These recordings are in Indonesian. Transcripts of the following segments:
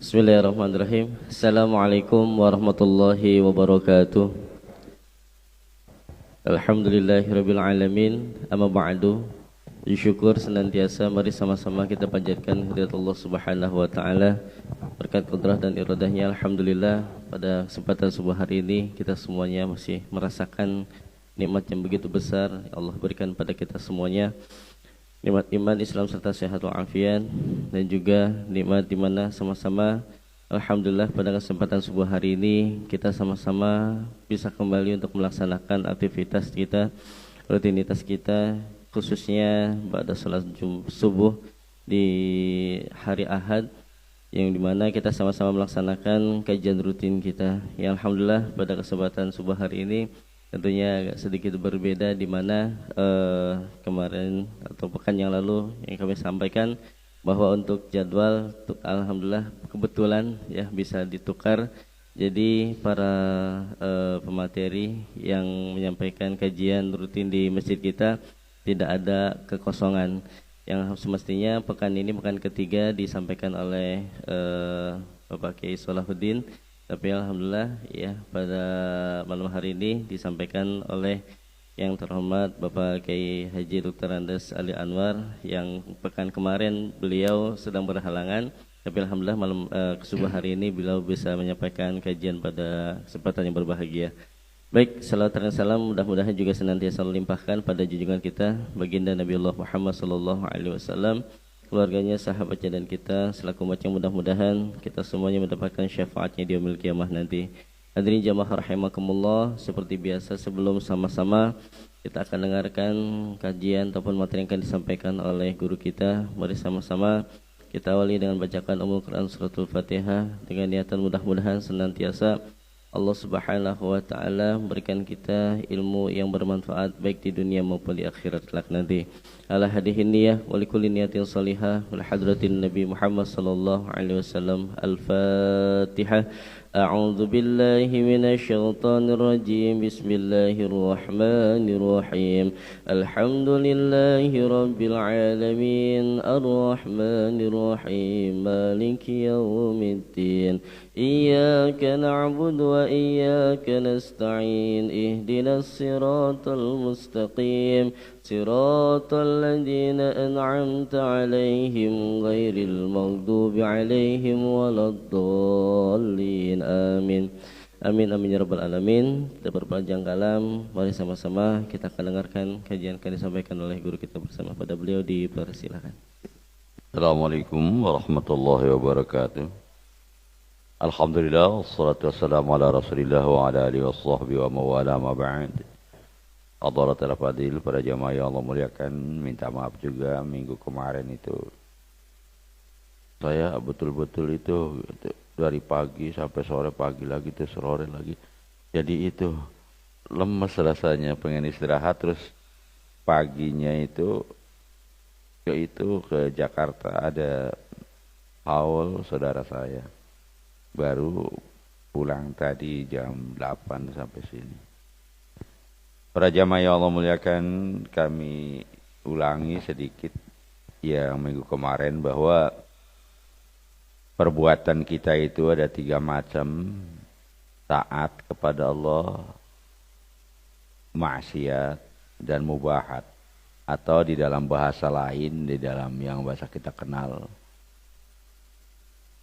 Bismillahirrahmanirrahim. Assalamualaikum warahmatullahi wabarakatuh. Alhamdulillahirabbil alamin. Amma ba'du. Syukur senantiasa mari sama-sama kita panjatkan kehadirat Allah Subhanahu wa taala. Berkat kudrah dan iradahnya alhamdulillah pada kesempatan subuh hari ini kita semuanya masih merasakan nikmat yang begitu besar yang Allah berikan pada kita semuanya. Nikmat iman, Islam serta sehat walafiat, dan juga nikmat di mana sama-sama alhamdulillah pada kesempatan subuh hari ini kita sama-sama bisa kembali untuk melaksanakan aktivitas kita, rutinitas kita, khususnya pada salat subuh di hari Ahad, yang dimana kita sama-sama melaksanakan kajian rutin kita. Yang alhamdulillah pada kesempatan subuh hari ini tentunya agak sedikit berbeda, di mana kemarin atau pekan yang lalu yang kami sampaikan bahwa untuk jadwal alhamdulillah kebetulan ya bisa ditukar. Jadi para pemateri yang menyampaikan kajian rutin di masjid kita tidak ada kekosongan. Yang semestinya pekan ini pekan ketiga disampaikan oleh Bapak Kiai Salahuddin, tapi alhamdulillah ya pada malam hari ini disampaikan oleh yang terhormat Bapak Kiai Haji Dr. Andes Ali Anwar, yang pekan kemarin beliau sedang berhalangan, tapi alhamdulillah malam subuh hari ini beliau bisa menyampaikan kajian pada kesempatan yang berbahagia. Baik, salawat dan salam mudah-mudahan juga senantiasa limpahkan pada junjungan kita baginda Nabiullah Muhammad sallallahu alaihi wasallam, keluarganya, sahabatnya, dan kita selaku umat yang mudah-mudahan kita semuanya mendapatkan syafaatnya di yaumil qiyamah nanti. Hadirin jamaah rahimakumullah, seperti biasa sebelum sama-sama kita akan dengarkan kajian ataupun materi yang akan disampaikan oleh guru kita, mari sama-sama kita awali dengan bacakan Ummul Quran Suratul Fatihah dengan niatan mudah-mudahan senantiasa Allah Subhanahu wa taala memberikan kita ilmu yang bermanfaat baik di dunia maupun di akhirat kelak nanti. Ala hadihin niyah wa likulli niyatin salihah wal hadratin Nabi Muhammad sallallahu alaihi wasallam. Al-Fatihah. A'udzu billahi minasy syaithanir rajim. Bismillahirrahmanirrahim. Alhamdulillahi rabbil alamin. Arrahmanir rahim. Maliki yaumiddin. Iyyaka na'budu wa iyyaka nasta'in. Ihdinas siratal mustaqim. Siratal ladzina an'amta 'alaihim ghairil maghdubi 'alaihim waladdallin. Amin. Amin amin ya rabbal alamin. Kita berpanjang kalam, mari sama-sama kita akan dengarkan kajian yang disampaikan oleh guru kita bersama pada beliau, dipersilakan. Assalamualaikum warahmatullahi wabarakatuh. Alhamdulillah, wassalatu wassalamu ala rasulillah wa ala alihi wasahbihi wa mawala ma ba'd. Hadaratul fadil, para jamaah yang Allah muliakan, minta maaf juga minggu kemarin itu saya betul-betul itu dari pagi sampai sore, pagi lagi terus sore lagi, jadi itu lemes rasanya, pengen istirahat. Terus paginya itu ke Jakarta, ada haul saudara saya, baru pulang tadi jam 8 sampai sini. Para jamaah yang Allah muliakan, kami ulangi sedikit yang minggu kemarin bahwa perbuatan kita itu ada 3 macam: taat kepada Allah, maksiat, dan mubahat. Atau di dalam bahasa lain, di dalam yang bahasa kita kenal,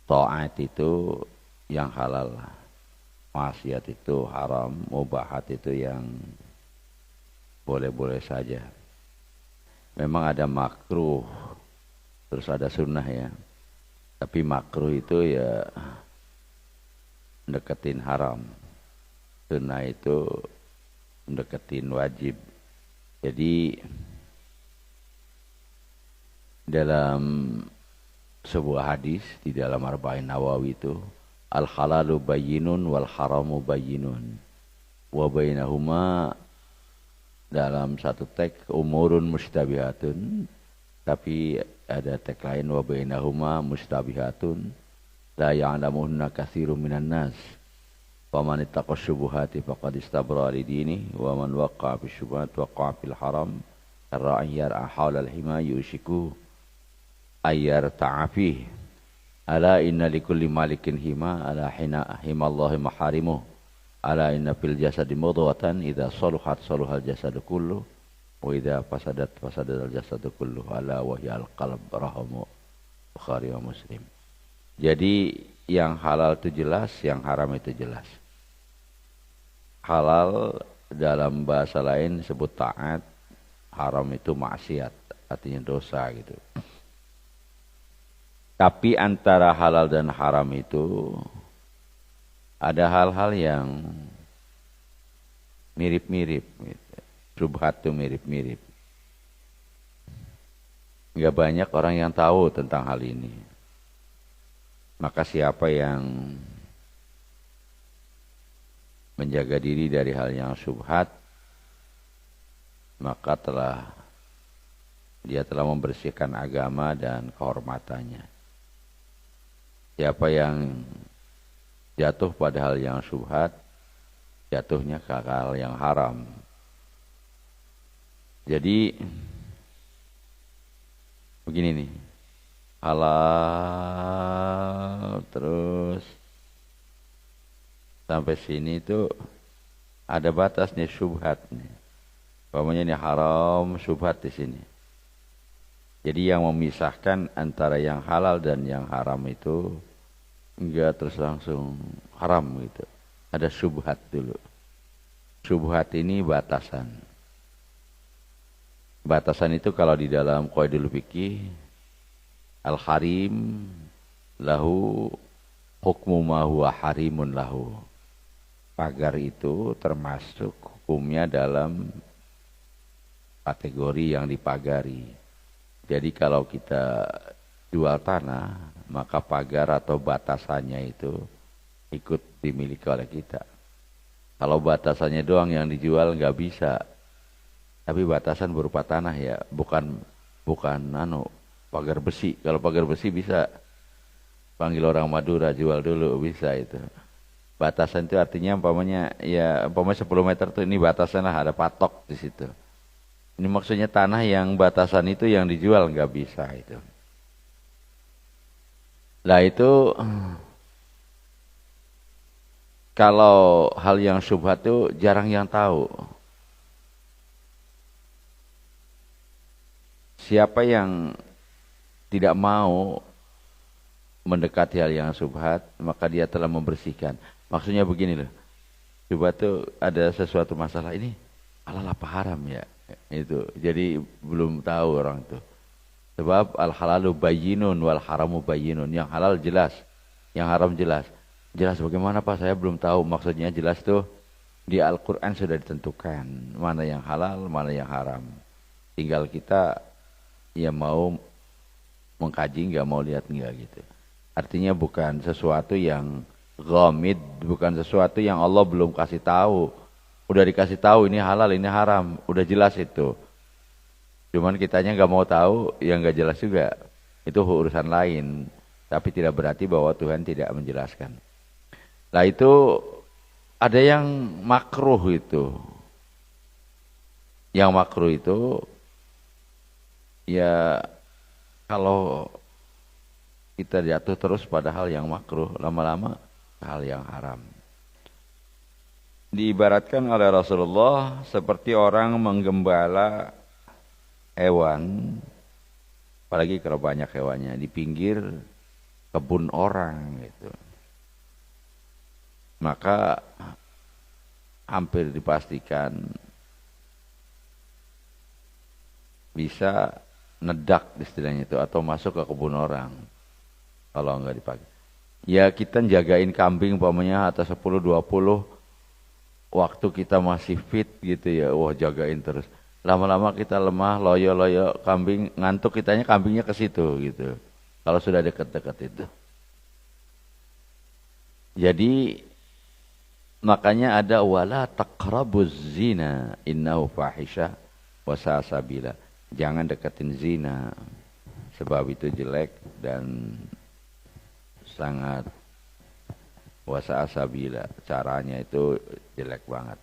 taat itu yang halal, maksiat itu haram, mubahat itu yang boleh-boleh saja. Memang ada makruh, terus ada sunnah ya. Tapi makruh itu ya mendekatin haram, sunnah itu mendekatin wajib. Jadi dalam sebuah hadis di dalam Arba'in Nawawi itu, al halalu bayyinun wal haramu bayyinun wa bainahuma, dalam satu teks umurun mustabihatun, tapi ada teks lain wa bainahuma mustabihatun la ya'lamuhunna katsirun minan nas faman ittaqa syubuhati faqad istabra li dinihi wa man waqa'a fi syubuhat waqa'a fil haram karra ayyar ahal al hima yushiku ayyar ta'afih Ala inna likulli malikin hima, ala hina himallahi maharimuh. Ala inna fil jasadi mudghatan idza saluhat saluhal jasadu kullu wa idza fasadat fasadal jasadu kullu. Ala wahyal qalb rahamu. Bukhari wa Muslim. Jadi yang halal itu jelas, yang haram itu jelas. Halal dalam bahasa lain disebut taat, haram itu maksiat, artinya dosa gitu. Tapi antara halal dan haram itu ada hal-hal yang mirip-mirip. Gitu. Subhat itu mirip-mirip. Nggak banyak orang yang tahu tentang hal ini. Maka siapa yang menjaga diri dari hal yang subhat, maka dia telah membersihkan agama dan kehormatannya. Siapa yang jatuh pada hal yang syubhat, jatuhnya ke hal yang haram. Jadi begini nih, halal terus sampai sini itu ada batasnya syubhat nih. Pokoknya ini haram, syubhat di sini. Jadi yang memisahkan antara yang halal dan yang haram itu enggak terus langsung haram gitu. Ada syubhat dulu. Syubhat ini batasan. Batasan itu kalau di dalam qaidul fikih al-harim lahu hukmu ma huwa harimun lahu. Pagar itu termasuk hukumnya dalam kategori yang dipagari. Jadi kalau kita jual tanah, maka pagar atau batasannya itu ikut dimiliki oleh kita. Kalau batasannya doang yang dijual nggak bisa. Tapi batasan berupa tanah ya, bukan pagar besi. Kalau pagar besi bisa panggil orang Madura jual dulu bisa itu. Batasan itu artinya umpamanya 10 meter tuh ini batasan lah, ada patok di situ. Ini maksudnya tanah yang batasan itu yang dijual nggak bisa itu. Lah itu kalau hal yang syubhat itu jarang yang tahu. Siapa yang tidak mau mendekati hal yang syubhat, maka dia telah membersihkan. Maksudnya begini loh. Syubhat itu ada sesuatu masalah ini halal apa haram ya? Itu. Jadi belum tahu orang itu. Sebab al-halalu bayyinun wal haramu bayyinun. Yang halal jelas, yang haram jelas. Jelas bagaimana Pak? Saya belum tahu. Maksudnya jelas tuh di Al-Quran sudah ditentukan mana yang halal, mana yang haram. Tinggal kita ya mau mengkaji, nggak mau lihat nggak gitu. Artinya bukan sesuatu yang ghamid, bukan sesuatu yang Allah belum kasih tahu. Udah dikasih tahu ini halal, ini haram, udah jelas itu. Cuman kitanya nggak mau tahu, yang nggak jelas juga. Itu urusan lain. Tapi tidak berarti bahwa Tuhan tidak menjelaskan. Nah itu ada yang makruh itu. Yang makruh itu ya kalau kita jatuh terus pada hal yang makruh, lama-lama hal yang haram. Diibaratkan oleh Rasulullah seperti orang menggembala hewan, apalagi kalau banyak hewannya, di pinggir kebun orang gitu. Maka hampir dipastikan bisa nedak istilahnya itu atau masuk ke kebun orang kalau enggak dipakai. Ya kita jagain kambing umpamanya atas 10-20 waktu kita masih fit gitu ya, wah jagain terus. Lama-lama kita lemah, loyo-loyo kambing, ngantuk kitanya kambingnya ke situ gitu. Kalau sudah dekat-dekat itu. Jadi makanya ada wala taqrabuz zina innahu fahisha wa sa'a sabila. Jangan deketin zina sebab itu jelek dan sangat wasa asabila, caranya itu jelek banget.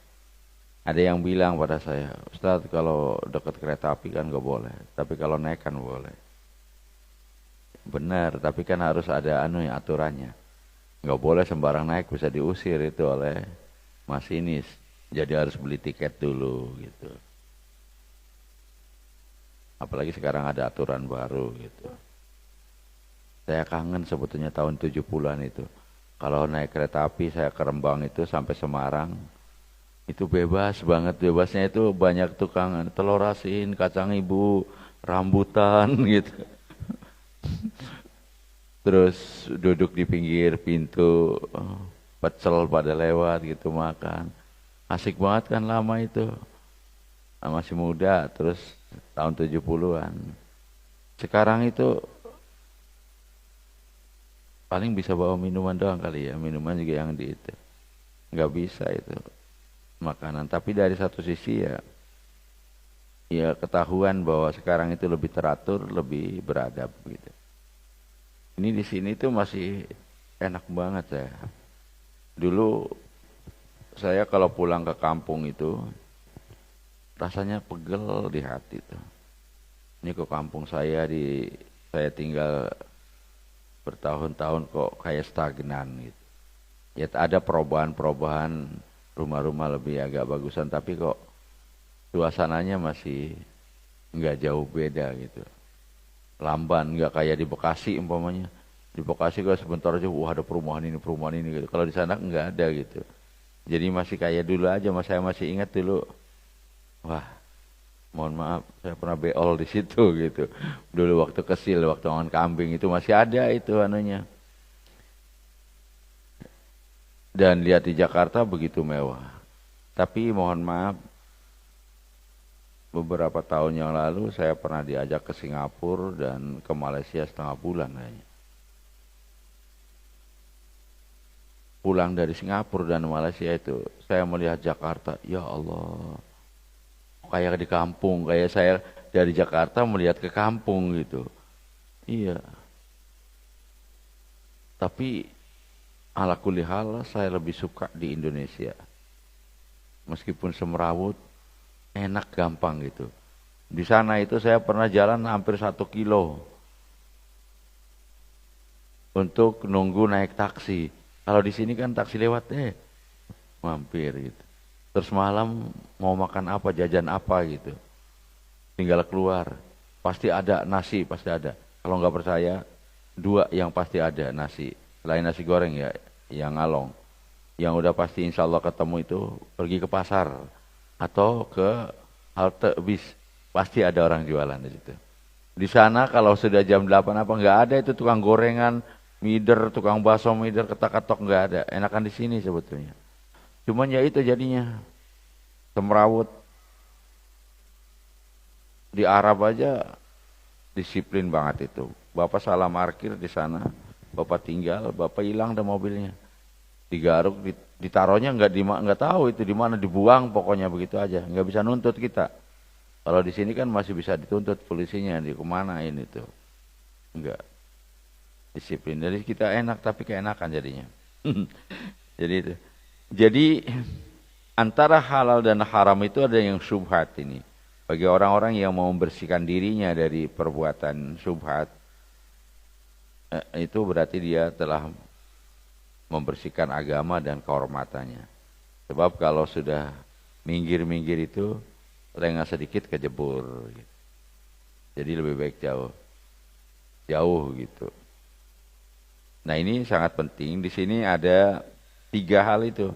Ada yang bilang pada saya, Ustaz kalau dekat kereta api kan gak boleh, tapi kalau naik kan boleh. Benar, tapi kan harus ada aturannya. Nggak boleh sembarang naik, bisa diusir itu oleh masinis. Jadi harus beli tiket dulu gitu. Apalagi sekarang ada aturan baru gitu. Saya kangen sebetulnya tahun 70-an itu. Kalau naik kereta api saya ke Rembang itu sampai Semarang. Itu bebas banget, bebasnya itu banyak tukang telur asin, kacang ibu, rambutan gitu. Terus duduk di pinggir pintu, pecel pada lewat gitu makan. Asik banget kan lama itu. Masih muda, terus tahun 70-an. Sekarang itu paling bisa bawa minuman doang kali ya, minuman juga yang di itu. Nggak bisa itu makanan. Tapi dari satu sisi ya ketahuan bahwa sekarang itu lebih teratur, lebih beradab gitu. Ini di sini tuh masih enak banget saya. Dulu saya kalau pulang ke kampung itu rasanya pegel di hati tuh. Ini ke kampung saya saya tinggal bertahun-tahun kok kayak stagnan gitu. Ya ada perubahan-perubahan, rumah-rumah lebih agak bagusan, tapi kok suasananya masih nggak jauh beda gitu. Lamban, nggak kayak di Bekasi umpamanya. Di Bekasi kalau sebentar aja, wah ada perumahan ini gitu. Kalau di sana nggak ada gitu. Jadi masih kayak dulu aja, saya masih ingat dulu. Wah, mohon maaf, saya pernah beol di situ gitu. Dulu waktu kecil, waktu makan kambing itu masih ada itu anunya. Dan lihat di Jakarta begitu mewah. Tapi mohon maaf, beberapa tahun yang lalu saya pernah diajak ke Singapura dan ke Malaysia setengah bulan kayaknya. Pulang dari Singapura dan Malaysia itu, saya melihat Jakarta, ya Allah. Kayak di kampung, kayak saya dari Jakarta melihat ke kampung gitu. Iya. Tapi ala kulli hal saya lebih suka di Indonesia. Meskipun semrawut, enak gampang gitu. Di sana itu saya pernah jalan hampir 1 kilo untuk nunggu naik taksi. Kalau di sini kan taksi lewat mampir gitu. Terus malam mau makan apa, jajan apa gitu. Tinggal keluar. Pasti ada nasi, pasti ada. Kalau nggak percaya, 2 yang pasti ada nasi. Selain nasi goreng ya, yang ngalong. Yang udah pasti insya Allah ketemu itu pergi ke pasar. Atau ke halte bis. Pasti ada orang jualan di situ. Di sana kalau sudah jam 8 apa nggak ada itu tukang gorengan, mider, tukang bakso mider, ketak-ketok nggak ada. Enakan di sini sebetulnya. Cuman ya itu jadinya semrawut. Di Arab aja disiplin banget itu. Bapak salah parkir di sana, bapak tinggal, bapak hilang dah mobilnya. Digaruk, ditaruhnya nggak tahu itu di mana, dibuang pokoknya begitu aja. Nggak bisa nuntut kita. Kalau di sini kan masih bisa dituntut polisinya, di kemana ini tuh. Enggak. Disiplin. Jadi kita enak tapi keenakan jadinya. Jadi itu. Jadi antara halal dan haram itu ada yang syubhat ini. Bagi orang-orang yang mau membersihkan dirinya dari perbuatan syubhat, itu berarti dia telah membersihkan agama dan kehormatannya. Sebab kalau sudah minggir-minggir itu, lengah sedikit kejebur. Jadi lebih baik jauh gitu. Nah ini sangat penting. Di sini ada 3 hal itu.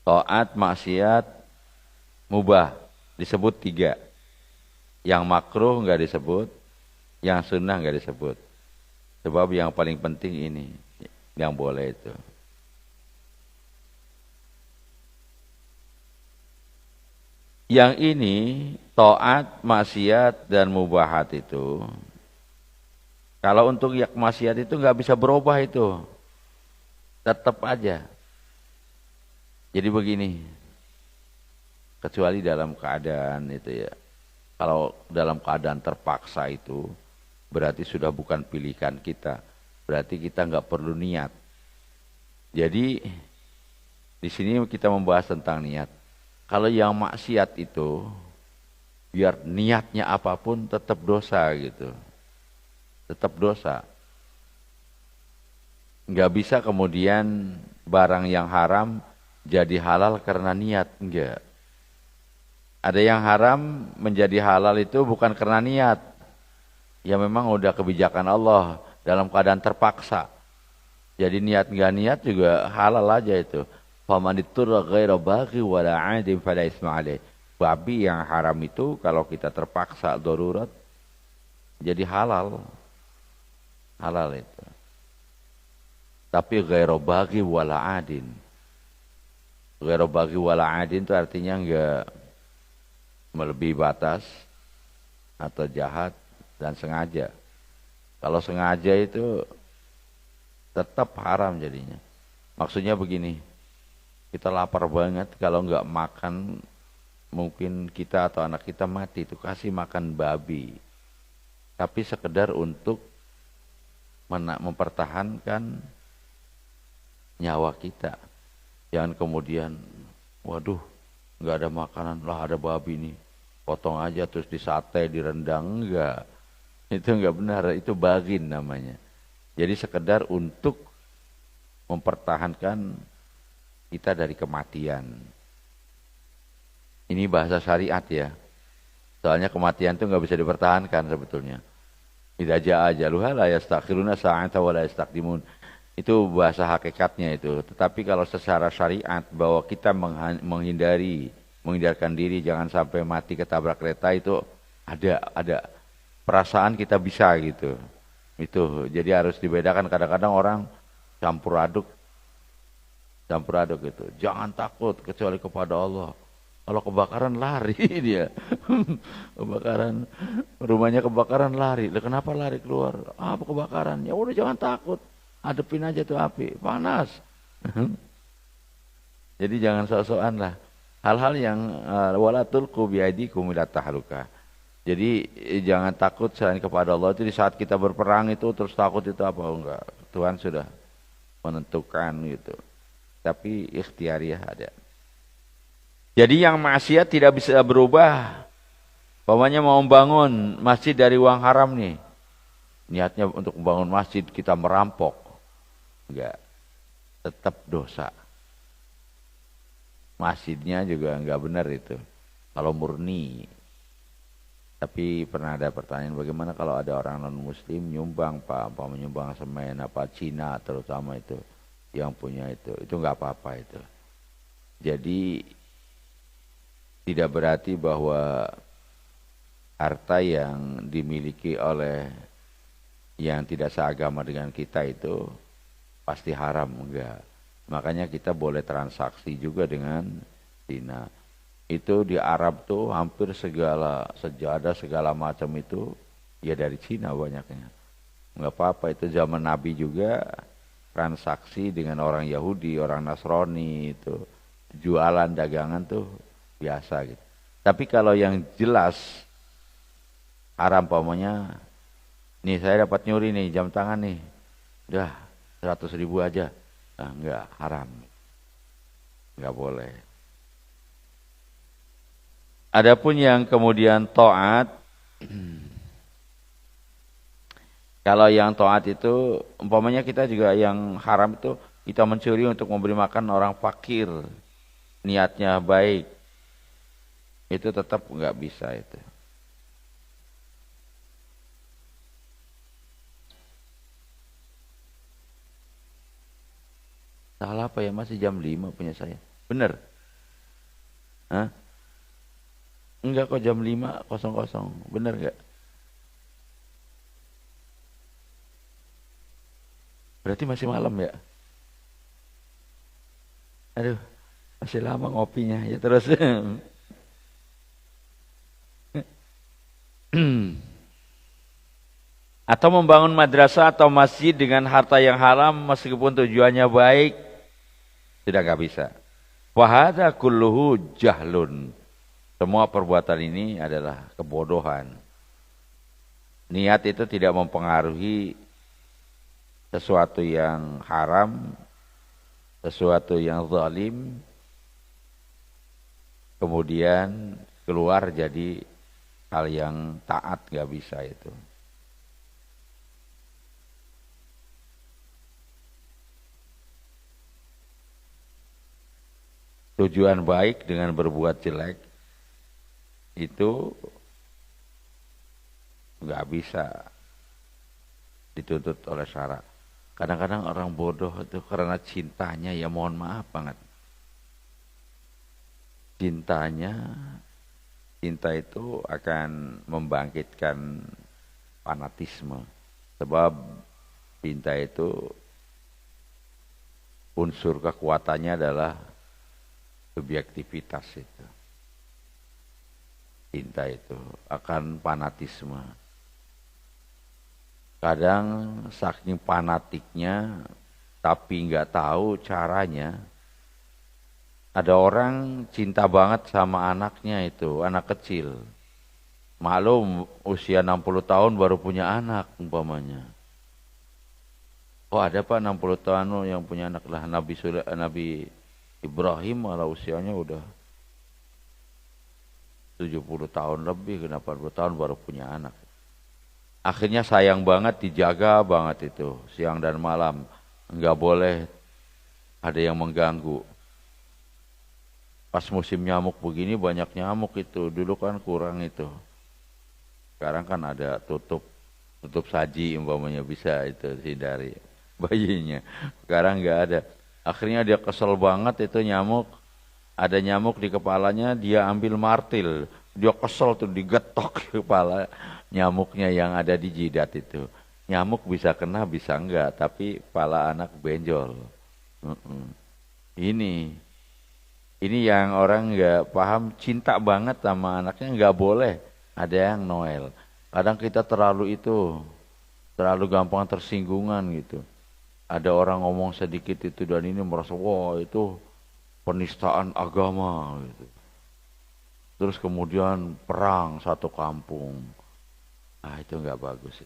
Taat, maksiat, mubah. Disebut 3. Yang makruh enggak disebut. Yang sunnah enggak disebut. Sebab yang paling penting ini. Yang boleh itu. Yang ini, taat, maksiat, dan mubahat itu. Kalau untuk yang maksiat itu enggak bisa berubah itu. Tetap aja. Jadi begini, kecuali dalam keadaan itu ya. Kalau dalam keadaan terpaksa itu, berarti sudah bukan pilihan kita. Berarti kita nggak perlu niat. Jadi di sini kita membahas tentang niat. Kalau yang maksiat itu, biar niatnya apapun tetap dosa gitu. tetap dosa. Nggak bisa kemudian barang yang haram jadi halal karena niat, enggak. Ada yang haram menjadi halal itu bukan karena niat. Ya memang udah kebijakan Allah dalam keadaan terpaksa. Jadi niat nggak niat juga halal aja itu. Faman ittara ghaira baghi wala 'adin fala isma 'alaih. Babi yang haram itu kalau kita terpaksa darurat jadi halal. Halal itu. Tapi ghairu baghi wala adin. Ghairu baghi wala adin itu artinya enggak melebihi batas atau jahat dan sengaja. Kalau sengaja itu tetap haram jadinya. Maksudnya begini, kita lapar banget kalau enggak makan, mungkin kita atau anak kita mati, itu kasih makan babi. Tapi sekedar untuk mempertahankan nyawa kita. Jangan kemudian, waduh, nggak ada makanan, lah ada babi nih, potong aja terus disate, direndang, enggak. Itu enggak benar, itu bagin namanya. Jadi sekedar untuk mempertahankan kita dari kematian. Ini bahasa syariat ya. Soalnya kematian itu nggak bisa dipertahankan sebetulnya. Idza jaa ajaluha la yastakhiruna sa'atan wa la yastaqdimun. Itu bahasa hakikatnya itu. Tetapi kalau secara syariat bahwa kita menghindarkan diri jangan sampai mati ketabrak kereta, itu ada perasaan kita bisa gitu. Itu jadi harus dibedakan. Kadang-kadang orang campur aduk itu. Jangan takut kecuali kepada Allah. Kalau kebakaran lari dia. Kebakaran, rumahnya kebakaran lari. Lah kenapa lari keluar? Apa kebakaran? Ya udah jangan takut. Hadepin aja tuh api, panas. Jadi jangan sok-sokan lah. Hal-hal yang wala tulqu biaidikum ila tahluka. Jadi jangan takut selain kepada Allah. Itu di saat kita berperang itu terus takut itu apa enggak? Tuhan sudah menentukan gitu. Tapi ikhtiariah ada. Jadi yang maksiat tidak bisa berubah. Pokoknya mau membangun masjid dari uang haram nih. Niatnya untuk membangun masjid kita merampok. Enggak. Tetap dosa. Masjidnya juga enggak benar itu. Kalau murni. Tapi pernah ada pertanyaan, bagaimana kalau ada orang non-muslim nyumbang Pak, apa menyumbang semen, apa Cina terutama itu. Yang punya itu enggak apa-apa itu. Jadi tidak berarti bahwa harta yang dimiliki oleh yang tidak seagama dengan kita itu pasti haram, enggak. Makanya kita boleh transaksi juga dengan Cina. Itu di Arab tuh hampir segala sejadah segala macam itu ya dari Cina banyaknya. Enggak apa-apa, itu zaman Nabi juga transaksi dengan orang Yahudi, orang Nasrani itu jualan dagangan tuh biasa gitu. Tapi kalau yang jelas haram pokoknya, nih saya dapat nyuri nih jam tangan nih, udah 100.000 aja, nah, enggak, haram, enggak boleh. Adapun yang kemudian taat, kalau yang taat itu umpamanya kita juga yang haram itu kita mencuri untuk memberi makan orang fakir, niatnya baik. Itu tetap nggak bisa itu. Salah apa ya, masih jam 5 punya saya. Bener? Hah? Enggak kok, jam 5.00. Bener nggak? Berarti masih malam ya? Aduh, masih lama ngopinya ya terus. Atau membangun madrasah atau masjid dengan harta yang haram meskipun tujuannya baik, tidak gak bisa. Wahada kulluhu jahlun. Semua perbuatan ini adalah kebodohan. Niat itu tidak mempengaruhi sesuatu yang haram, sesuatu yang zalim, kemudian keluar jadi hal yang taat, gak bisa itu. tujuan baik dengan berbuat jelek itu nggak bisa dituntut oleh syara. Kadang-kadang orang bodoh itu karena cintanya, ya mohon maaf banget. Cinta itu akan membangkitkan fanatisme. Sebab cinta itu unsur kekuatannya adalah subjektivitas itu. Cinta itu akan fanatisme. Kadang saking fanatiknya tapi nggak tahu caranya. Ada orang cinta banget sama anaknya itu, anak kecil. Maklum usia 60 tahun baru punya anak umpamanya. Oh ada Pak 60 tahun yang punya anak lah. Nabi Ibrahim malah usianya udah 70 tahun lebih, 80 tahun baru punya anak. Akhirnya sayang banget, dijaga banget itu siang dan malam, nggak boleh ada yang mengganggu. Pas musim nyamuk begini banyak nyamuk itu, dulu kan kurang itu. Sekarang kan ada tutup saji umpamanya bisa itu hindari bayinya. Sekarang nggak ada. Akhirnya dia kesel banget itu nyamuk. Ada nyamuk di kepalanya, dia ambil martil. Dia kesel tuh digetok kepala nyamuknya yang ada di jidat itu. Nyamuk bisa kena bisa enggak, tapi kepala anak benjol. Ini yang orang nggak paham, cinta banget sama anaknya, nggak boleh ada yang noel. Kadang kita terlalu gampang tersinggungan gitu. Ada orang ngomong sedikit itu dan ini merasa wah itu penistaan agama gitu. Terus kemudian perang satu kampung. Itu nggak bagus.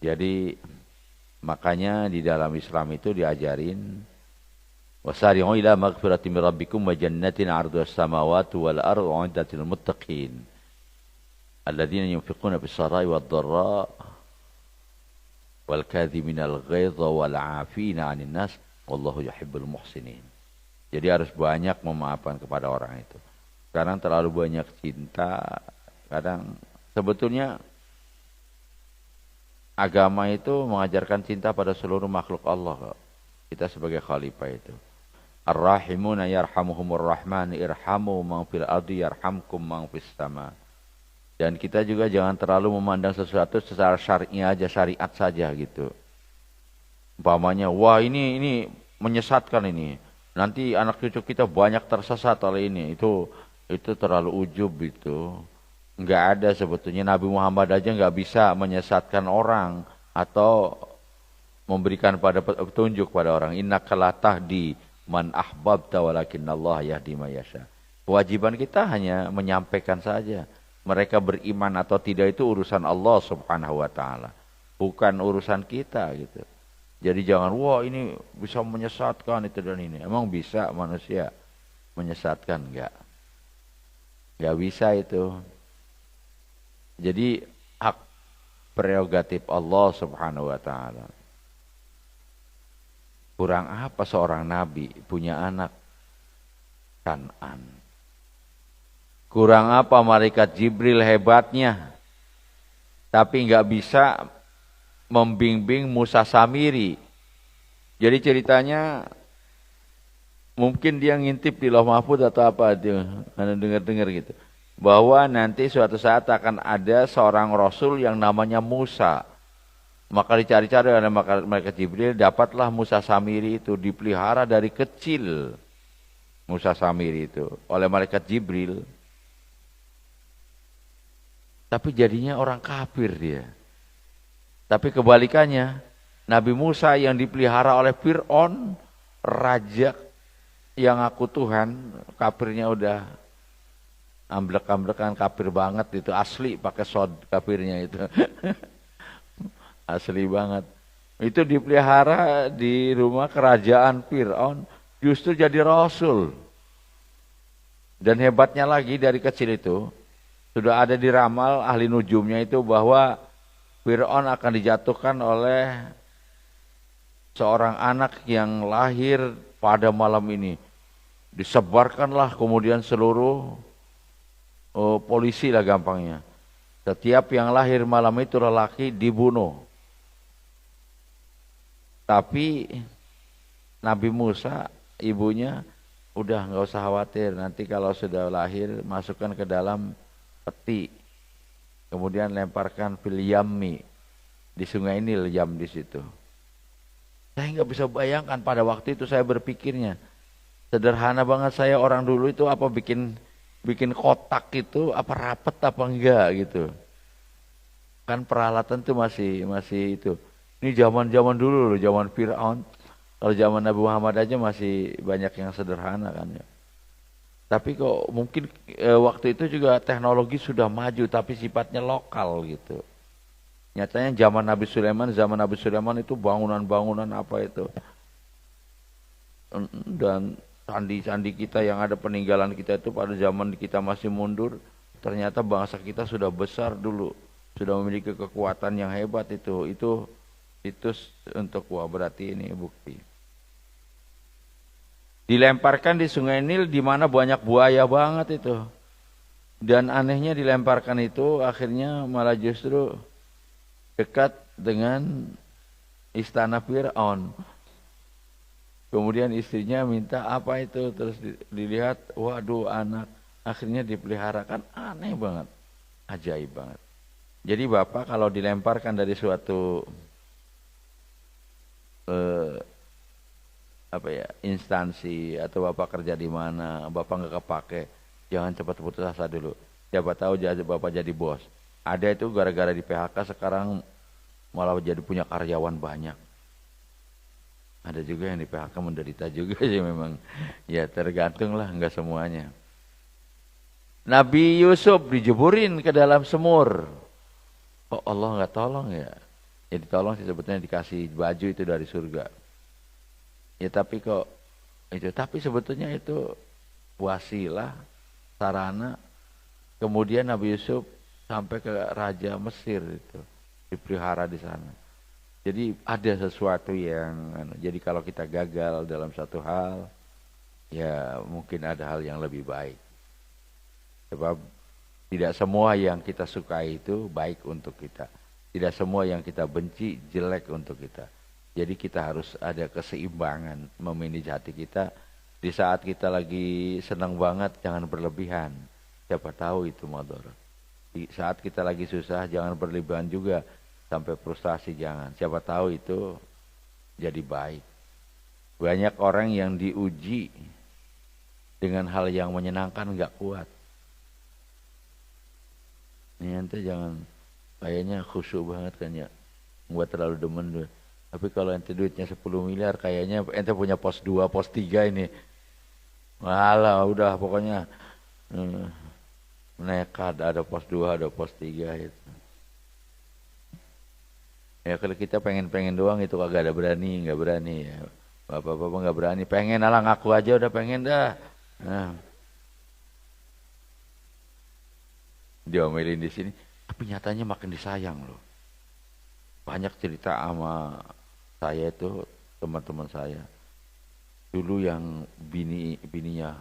Jadi makanya di dalam Islam itu diajarin wasari'u ila maghfiratin min rabbikum wa jannatin 'arduhas samawati wal ardu 'iddatil muttaqin alladzina yunfiquna fis sarai wad dharra wal kadhiminal ghaidha wal 'afina 'anil nas wallahu yuhibbul muhsinin. Jadi harus banyak memaafkan kepada orang itu. Sekarang terlalu banyak cinta. Kadang sebetulnya agama itu mengajarkan cinta pada seluruh makhluk Allah. Kita sebagai khalifah itu. Ar-rahimuna yarhamuhumur rahman irhamu man fil ardi yarhamkum man fis sama. Dan kita juga jangan terlalu memandang sesuatu secara syar'i aja, syariat saja gitu. Umpamanya, wah ini menyesatkan ini. Nanti anak cucu kita banyak tersesat oleh ini. Itu terlalu ujub itu. Enggak ada sebetulnya. Nabi Muhammad aja enggak bisa menyesatkan orang atau memberikan petunjuk pada orang. Innaka la tahdi man ahbabta walakinnallaha yahdi man yasha. Kewajiban kita hanya menyampaikan saja. Mereka beriman atau tidak itu urusan Allah Subhanahu wa taala. Bukan urusan kita gitu. Jadi jangan wah ini bisa menyesatkan itu dan ini. Emang bisa manusia menyesatkan? Enggak. Enggak bisa itu. Jadi hak prerogatif Allah Subhanahu wa taala. Kurang apa seorang nabi punya anak Kan'an? Kurang apa malaikat Jibril hebatnya tapi enggak bisa membimbing Musa Samiri. Jadi ceritanya mungkin dia ngintip di Lauh Mahfuz atau apa dia, Anda dengar-dengar gitu. Bahwa nanti suatu saat akan ada seorang Rasul yang namanya Musa. Maka dicari-cari oleh malaikat Jibril, dapatlah Musa Samiri itu dipelihara dari kecil. Musa Samiri itu oleh malaikat Jibril. Tapi jadinya orang kafir dia. Tapi kebalikannya, Nabi Musa yang dipelihara oleh Fir'aun, raja yang ngaku Tuhan, kafirnya udah amblek-amblekan, kafir banget itu, asli pakai sod kafirnya itu. Asli banget. Itu dipelihara di rumah kerajaan Fir'aun, justru jadi rasul. Dan hebatnya lagi dari kecil itu, sudah ada diramal ahli nujumnya itu bahwa Fir'aun akan dijatuhkan oleh seorang anak yang lahir pada malam ini. Disebarkanlah kemudian seluruh polisi lah gampangnya. Setiap yang lahir malam itu lelaki dibunuh. Tapi Nabi Musa, ibunya, udah nggak usah khawatir. Nanti kalau sudah lahir, masukkan ke dalam peti. Kemudian lemparkan fil yammi. Di sungai Nil, Yam di situ. Saya nggak bisa bayangkan pada waktu itu saya berpikirnya. Sederhana banget saya orang dulu itu apa bikin kotak itu apa rapet apa enggak gitu. Kan peralatan tuh masih itu. Ini zaman-zaman dulu loh, zaman Fir'aun. Kalau zaman Nabi Muhammad aja masih banyak yang sederhana kan ya. Tapi kok mungkin waktu itu juga teknologi sudah maju tapi sifatnya lokal gitu. Nyatanya zaman Nabi Sulaiman itu bangunan-bangunan apa itu. Dan candi-candi kita yang ada peninggalan kita itu pada zaman kita masih mundur. Ternyata bangsa kita sudah besar dulu. Sudah memiliki kekuatan yang hebat itu. Itu untuk berarti ini bukti. Dilemparkan di Sungai Nil di mana banyak buaya banget itu. Dan anehnya dilemparkan itu akhirnya malah justru dekat dengan istana Fir'aun. Kemudian istrinya minta apa itu, terus dilihat, waduh anak, akhirnya dipelihara. Kan aneh banget, ajaib banget. Jadi bapak kalau dilemparkan dari suatu instansi atau bapak kerja di mana, bapak nggak kepake, jangan cepat putus asa dulu. Siapa tahu bapak jadi bos. Ada itu gara-gara di PHK sekarang malah jadi punya karyawan banyak. Ada juga yang di PHK menderita juga sih memang. Ya tergantung lah, enggak semuanya. Nabi Yusuf dijeburin ke dalam semur. Oh Allah enggak tolong ya. Ya ditolong sih sebetulnya dikasih baju itu dari surga. Ya tapi kok itu, tapi sebetulnya itu wasilah, sarana. Kemudian Nabi Yusuf sampai ke Raja Mesir itu, dipelihara di sana. Jadi ada sesuatu yang, jadi kalau kita gagal dalam satu hal, ya mungkin ada hal yang lebih baik. Sebab tidak semua yang kita sukai itu baik untuk kita. Tidak semua yang kita benci jelek untuk kita. Jadi kita harus ada keseimbangan memanage hati kita. Di saat kita lagi senang banget, jangan berlebihan. Siapa tahu itu mudarat. Di saat kita lagi susah, jangan berlebihan juga. Sampai frustasi jangan. Siapa tahu itu jadi baik. Banyak orang yang diuji dengan hal yang menyenangkan nggak kuat. Ini ente jangan, kayaknya khusyuk banget kan ya. Nggak terlalu demen dulu. Tapi kalau ente duitnya 10 miliar kayaknya ente punya pos 2, pos 3 ini. Malah udah pokoknya nekat, ada pos 2, ada pos 3 itu. Ya kalau kita pengen doang itu kagak ada berani, nggak berani ya. Bapak-bapak nggak berani, pengen alah ngaku aja udah pengen dah. Nah. Diomelin di sini, tapi nyatanya makin disayang loh. Banyak cerita sama saya itu, teman-teman saya. Dulu yang bininya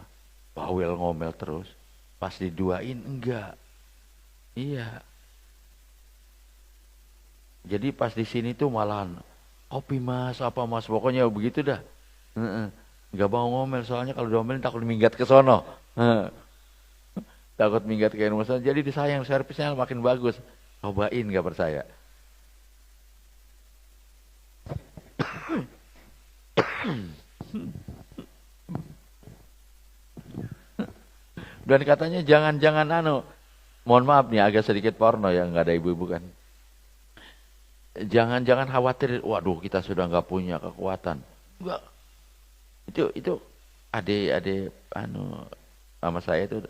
bawel ngomel terus, pas diduain enggak. Iya. Jadi pas di sini tuh malahan kopi mas, apa mas, pokoknya begitu dah. Nggak mau ngomel soalnya kalau diomelin takut minggat ke sono. Takut minggat ke rumah sana. Jadi disayang, servisnya makin bagus. Cobain nggak percaya. Dan katanya jangan mohon maaf nih agak sedikit porno ya, nggak ada ibu-ibu kan. Jangan khawatir, waduh kita sudah nggak punya kekuatan. Enggak. Itu adik sama saya itu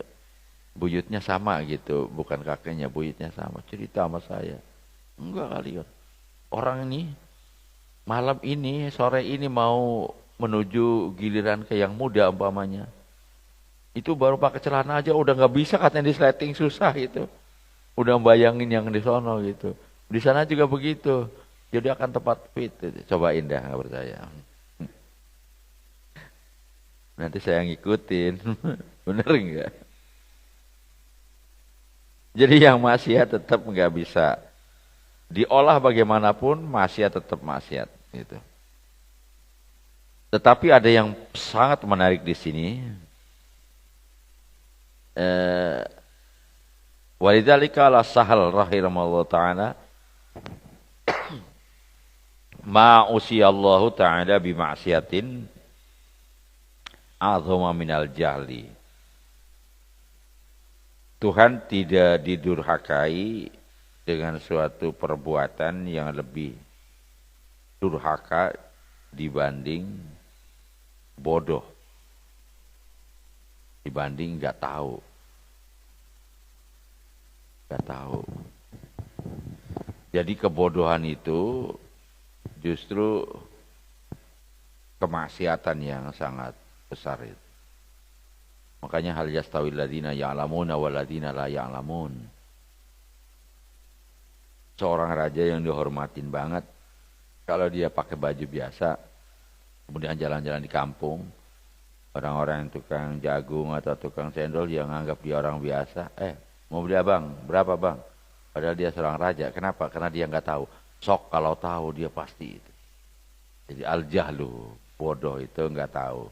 buyutnya sama gitu, bukan kakeknya, buyutnya sama. Cerita sama saya. Enggak kali ya. Orang ini malam ini, sore ini mau menuju giliran ke yang muda umpamanya. Itu baru pakai celana aja udah nggak bisa, katanya di sleting susah gitu. Udah bayangin yang di sono gitu. Di sana juga begitu. Jadi akan tepat fit. Cobain dah, nggak percaya. Nanti saya ngikutin. Bener enggak? Jadi yang maksiat tetap nggak bisa diolah bagaimanapun, maksiat tetap maksiat gitu. Tetapi ada yang sangat menarik di sini. Walidzalika la sahal rahimallahu taala ma usiyallahu taala bi ma'siyatin azama minal jahli. Tuhan tidak didurhakai dengan suatu perbuatan yang lebih durhaka dibanding bodoh, dibanding nggak tahu. Jadi kebodohan itu justru kemaksiatan yang sangat besar itu. Makanya hal yastawil ladina ya'lamuna wal ladina la ya'lamun. Seorang raja yang dihormatin banget kalau dia pakai baju biasa, kemudian jalan-jalan di kampung, orang-orang yang tukang jagung atau tukang cendol yang anggap dia orang biasa, mau beli abang, berapa bang? Padahal dia seorang raja. Kenapa? Karena dia nggak tahu. Sok kalau tahu dia pasti itu. Jadi al-jahlu, bodoh itu nggak tahu.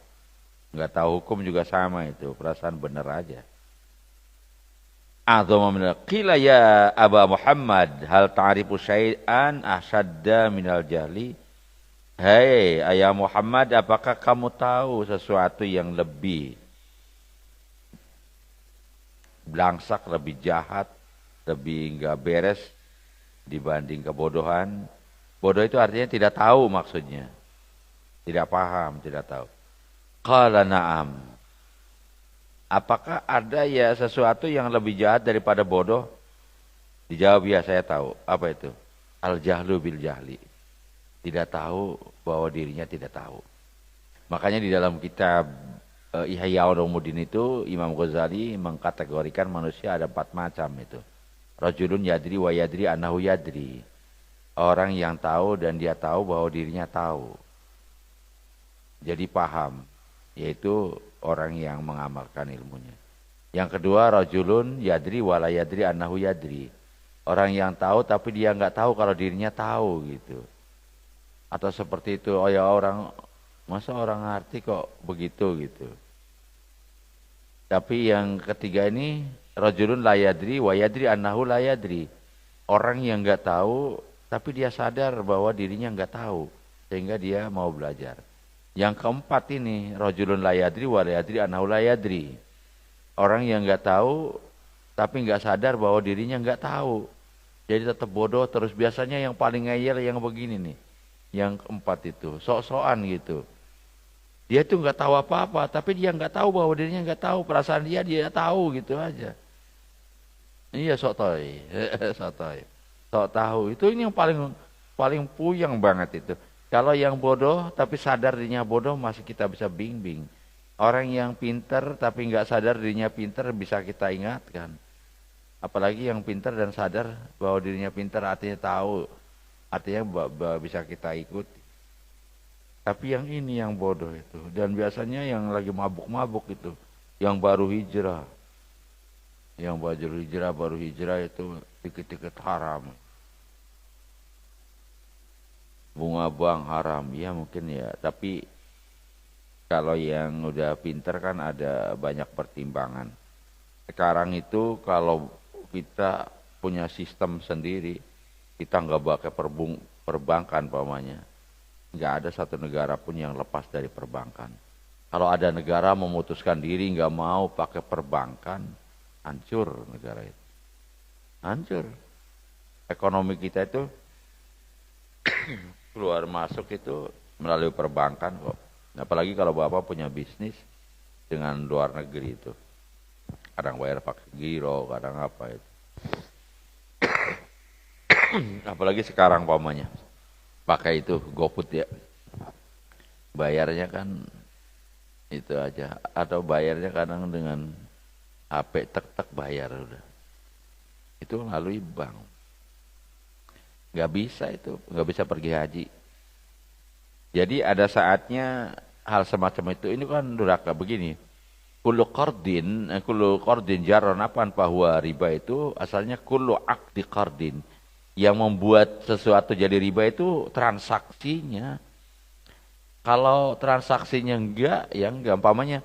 Nggak tahu hukum juga sama itu, perasaan bener aja. A'dhamu min qila ya Aba Muhammad hal ta'rifu syai'an asyadda minal jahli? Hei ayah Muhammad, apakah kamu tahu sesuatu yang lebih belangsak, lebih jahat, lebih enggak beres dibanding kebodohan? Bodoh itu artinya tidak tahu maksudnya. Tidak paham, tidak tahu. Qala na'am. Apakah ada ya sesuatu yang lebih jahat daripada bodoh? Dijawab ya, saya tahu. Apa itu? Al-jahlu bil jahli. Tidak tahu bahwa dirinya tidak tahu. Makanya di dalam kitab Ihya Ulumuddin itu Imam Ghazali mengkategorikan manusia ada 4 macam itu. Rajulun yadri wa yadri annahu yadri. Orang yang tahu dan dia tahu bahwa dirinya tahu. Jadi paham. Yaitu orang yang mengamalkan ilmunya. Yang kedua, rajulun yadri wala yadri annahu yadri. Orang yang tahu tapi dia nggak tahu kalau dirinya tahu gitu. Atau seperti itu, oh ya orang, masa orang ngerti kok begitu gitu. Tapi yang ketiga ini, rajulun la yadri wa yadri annahu la yadri. Orang yang nggak tahu tapi dia sadar bahwa dirinya nggak tahu sehingga dia mau belajar. Yang keempat ini, rajulun la yadri wa la yadri annahu la yadri. Orang yang enggak tahu tapi enggak sadar bahwa dirinya enggak tahu. Jadi tetap bodoh terus. Biasanya yang paling ngeyel yang begini nih. Yang keempat itu, sok-sokan gitu. Dia tuh enggak tahu apa-apa, tapi dia enggak tahu bahwa dirinya enggak tahu. Perasaan dia tahu gitu aja. Iya sok toy. Sok toy. Sok tahu. Itu ini yang paling puyeng banget itu. Kalau yang bodoh tapi sadar dirinya bodoh masih kita bisa bimbing. Orang yang pintar tapi nggak sadar dirinya pintar bisa kita ingatkan. Apalagi yang pintar dan sadar bahwa dirinya pintar artinya tahu. Artinya bisa kita ikuti. Tapi yang ini yang bodoh itu. Dan biasanya yang lagi mabuk-mabuk itu. Yang baru hijrah. Yang baru hijrah itu dikit-dikit haram. Bunga bank haram, ya mungkin ya. Tapi kalau yang udah pinter kan ada banyak pertimbangan. Sekarang itu kalau kita punya sistem sendiri, kita nggak pakai perbankan pamannya. Nggak ada satu negara pun yang lepas dari perbankan. Kalau ada negara memutuskan diri nggak mau pakai perbankan, hancur negara itu. Hancur. Ekonomi kita itu keluar masuk itu melalui perbankan kok. Apalagi kalau Bapak punya bisnis dengan luar negeri itu. Kadang bayar pakai giro, kadang apa itu. Apalagi sekarang pamannya. Pakai itu GoFood ya. Bayarnya kan itu aja. Atau bayarnya kadang dengan HP tek-tek bayar udah. Itu melalui bank. Nggak bisa itu, nggak bisa pergi haji. Jadi ada saatnya hal semacam itu. Ini kan durhaka begini. Kullu qardin jarron apaan bahwa riba itu asalnya kullu aqdi qardin. Yang membuat sesuatu jadi riba itu transaksinya. Kalau transaksinya enggak, ya enggak. Umpamanya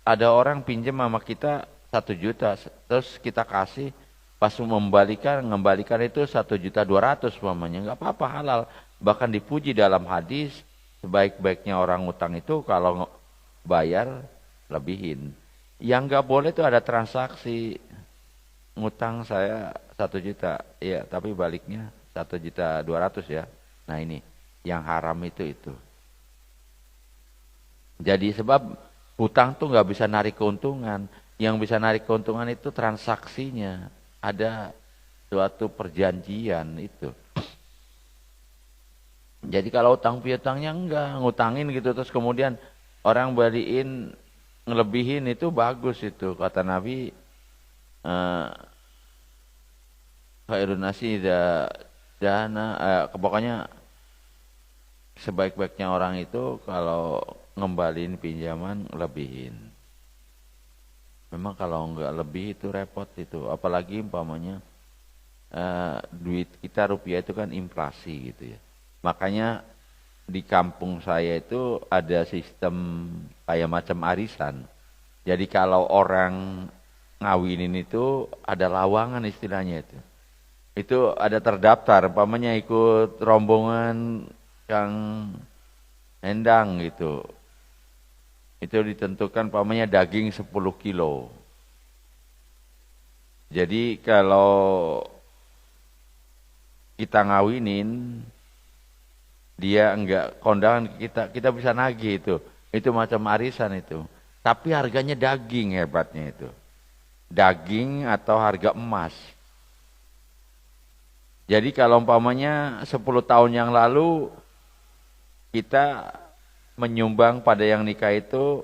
ada orang pinjam sama kita 1 juta, terus kita kasih, pas mengembalikan itu 1.200.000 umpamanya, enggak apa-apa, halal. Bahkan dipuji dalam hadis, sebaik-baiknya orang utang itu kalau bayar lebihin. Yang enggak boleh itu ada transaksi, ngutang saya 1 juta, ya tapi baliknya 1.200.000 ya. Nah ini yang haram itu. Jadi sebab hutang tuh nggak bisa narik keuntungan. Yang bisa narik keuntungan itu transaksinya. Ada suatu perjanjian itu. Jadi kalau utang piutangnya enggak, ngutangin gitu terus kemudian orang balikin ngelebihin itu bagus itu. Kata Nabi, khairun nasi dana, pokoknya sebaik-baiknya orang itu kalau ngembaliin pinjaman lebihin. Memang kalau enggak lebih itu repot itu. Apalagi umpamanya duit kita rupiah itu kan inflasi gitu ya. Makanya di kampung saya itu ada sistem kayak macam arisan. Jadi kalau orang ngawinin itu ada lawangan istilahnya itu. Itu ada terdaftar, umpamanya ikut rombongan yang Endang gitu. Itu ditentukan umpamanya daging 10 kilo. Jadi kalau kita ngawinin, dia enggak kondangan kita bisa nagih itu. Itu macam arisan itu. Tapi harganya daging hebatnya itu. Daging atau harga emas. Jadi kalau umpamanya 10 tahun yang lalu kita menyumbang pada yang nikah itu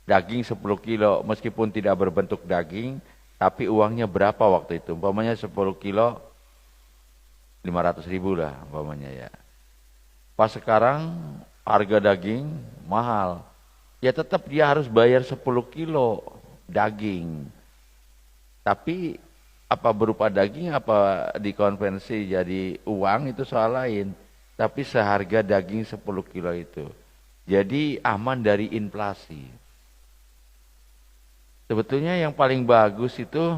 daging 10 kilo. Meskipun tidak berbentuk daging, tapi uangnya berapa waktu itu? Umpamanya 10 kilo 500.000 lah umpamanya ya. Pas sekarang harga daging mahal. Ya tetap dia harus bayar 10 kilo daging. Tapi apa berupa daging apa dikonversi jadi uang itu soal lain. Tapi seharga daging 10 kilo itu. Jadi aman dari inflasi. Sebetulnya yang paling bagus itu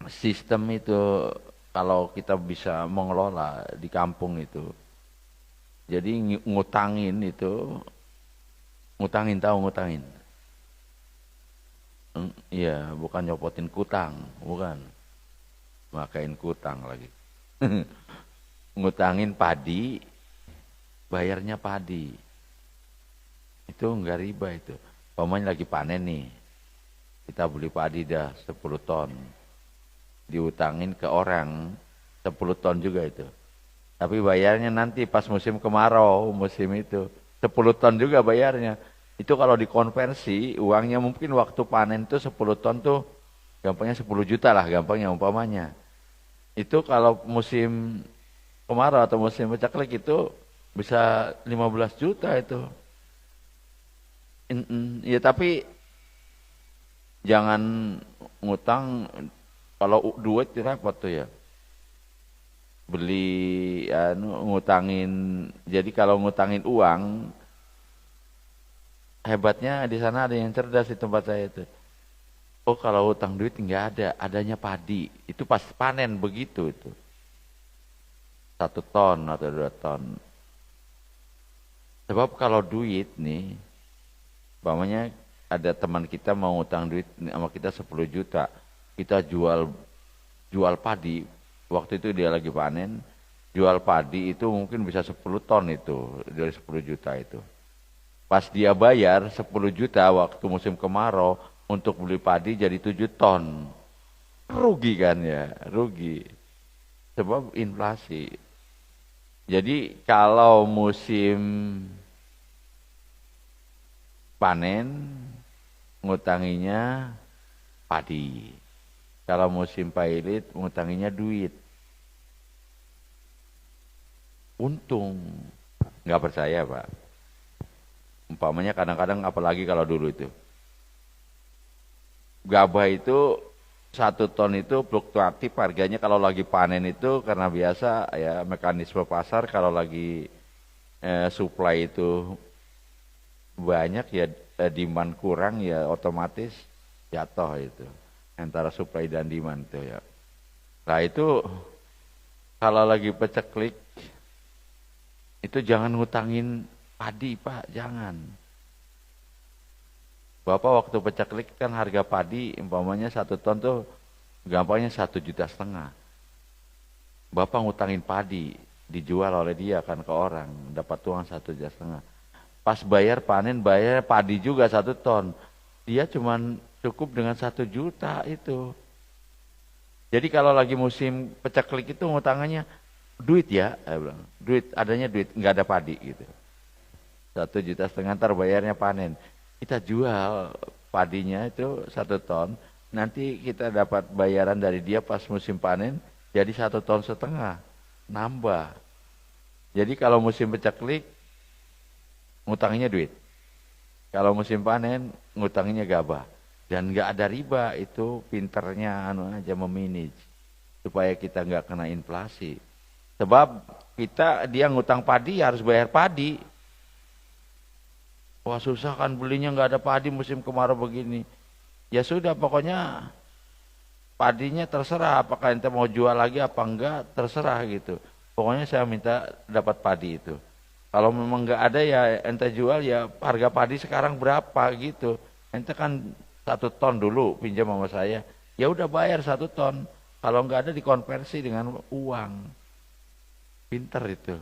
sistem itu kalau kita bisa mengelola di kampung itu. Jadi ngutangin itu, tahu ngutangin. Iya, bukan nyopotin kutang, bukan. Makain kutang lagi. Ngutangin padi, bayarnya padi. Itu enggak riba itu. Pokoknya lagi panen nih. Kita beli padi dah 10 ton. Diutangin ke orang 10 ton juga itu. Tapi bayarnya nanti pas musim kemarau, musim itu 10 ton juga bayarnya. Itu kalau dikonversi uangnya mungkin waktu panen tuh 10 ton tuh gampangnya 10 juta lah gampangnya umpamanya. Itu kalau musim kemarau atau musim paceklik itu bisa 15 juta itu. Ya tapi jangan ngutang kalau duit repot tuh ya. Beli ngutangin. Jadi kalau ngutangin uang hebatnya di sana ada yang cerdas di tempat saya itu. Oh kalau utang duit nggak ada, adanya padi. Itu pas panen begitu itu. 1 ton atau 2 ton. Sebab kalau duit nih, umpamanya ada teman kita mau utang duit sama kita 10 juta. Kita jual padi. Waktu itu dia lagi panen. Jual padi itu mungkin bisa 10 ton itu. Dari 10 juta itu. Pas dia bayar 10 juta waktu musim kemarau. Untuk beli padi jadi 7 ton. Rugi kan ya. Rugi. Sebab inflasi. Jadi kalau musim panen ngutanginya padi. Kalau musim pailit ngutanginya duit. untung. Nggak percaya Pak. Umpamanya kadang-kadang apalagi kalau dulu itu. Gabah itu 1 ton itu fluktuatif harganya kalau lagi panen itu karena biasa ya mekanisme pasar kalau lagi supply itu banyak ya demand kurang ya otomatis jatuh itu antara supply dan demand itu ya. Nah itu kalau lagi peceklik itu jangan ngutangin padi Pak, jangan. Bapak waktu peceklik kan harga padi umpamanya 1 ton tuh gampangnya 1,5 juta. Bapak ngutangin padi dijual oleh dia kan ke orang dapat uang 1,5 juta. Pas bayar panen bayar padi juga 1 ton. Dia cuman cukup dengan 1 juta itu. Jadi kalau lagi musim peceklik itu ngutangannya duit ya, saya bilang. Duit, adanya duit, nggak ada padi gitu. 1,5 juta ntar bayarnya panen. Kita jual padinya itu 1 ton. Nanti kita dapat bayaran dari dia pas musim panen jadi 1,5 ton. Nambah. Jadi kalau musim peceklik ngutanginnya duit. Kalau musim panen ngutanginnya gabah. Dan nggak ada riba, itu pinternya aja memanage supaya kita nggak kena inflasi. Sebab dia ngutang padi harus bayar padi. Wah susah kan belinya nggak ada padi musim kemarau begini. Ya sudah pokoknya padinya terserah apakah ente mau jual lagi apa enggak terserah gitu. Pokoknya saya minta dapat padi itu. Kalau memang nggak ada ya ente jual ya harga padi sekarang berapa gitu. Ente kan 1 ton dulu pinjam sama saya, ya udah bayar 1 ton. Kalau nggak ada dikonversi dengan uang. Pinter itu,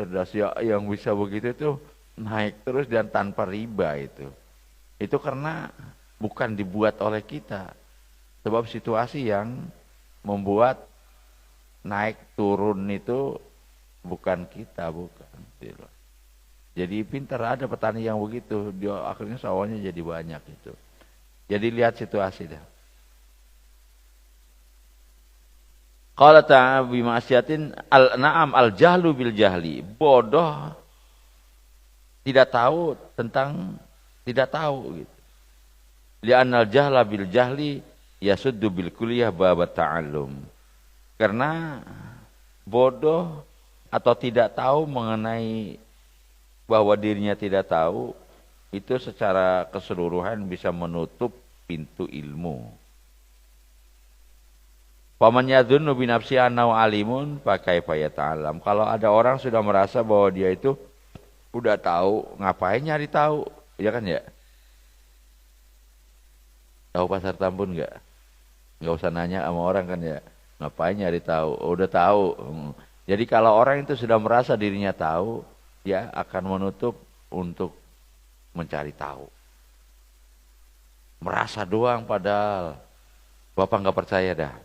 cerdas ya yang bisa begitu itu naik terus dan tanpa riba itu. Itu karena bukan dibuat oleh kita, sebab situasi yang membuat naik turun itu bukan kita, bukan. Jadi pinter ada petani yang begitu, dia akhirnya sawahnya jadi banyak itu. Jadi lihat situasi dah. Qala ta'ala bi ma'siyatin al-na'am al-jahlu bil jahli. Bodoh tidak tahu tentang tidak tahu gitu. Li'annal jahla bil jahli yasuddu bil kulliyah bab ta'allum. Karena bodoh atau tidak tahu mengenai bahwa dirinya tidak tahu itu secara keseluruhan bisa menutup pintu ilmu. Faman yadhunnu bi nafsi annahu alimun fa kaifa yata'allam. Kalau ada orang sudah merasa bahwa dia itu udah tahu, ngapain nyari tahu? Ya kan ya? Tahu pasar Tambun enggak? Enggak usah nanya sama orang kan ya. Ngapain nyari tahu? Udah tahu. Jadi kalau orang itu sudah merasa dirinya tahu, dia akan menutup untuk mencari tahu. Merasa doang padahal Bapak nggak percaya dah.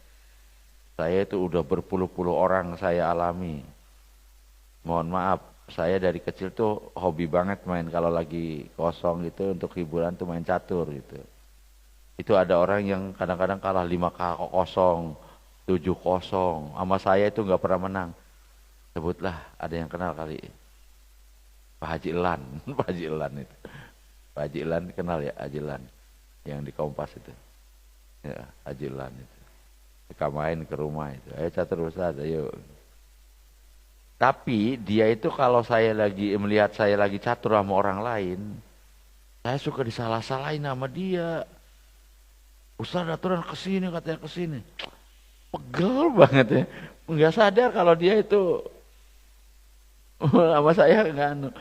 Saya itu udah berpuluh-puluh orang saya alami. Mohon maaf, saya dari kecil tuh hobi banget main kalau lagi kosong gitu untuk hiburan tuh main catur gitu. Itu ada orang yang kadang-kadang kalah 5-0, 7-0. Sama saya itu nggak pernah menang. Sebutlah, ada yang kenal kali. Pak Haji Elan, Pak Haji Elan itu. Pak Haji Elan kenal ya, Haji Elan yang di Kompas itu. Ya, Haji Elan itu. Kita main ke rumah itu. Ayo catur Ustaz, ayo. Tapi dia itu kalau saya lagi melihat saya lagi catur sama orang lain, saya suka disalah-salahin sama dia. Ustaz aturan kesini katanya kesini. Pegel banget ya. Enggak sadar kalau dia itu sama saya enggak.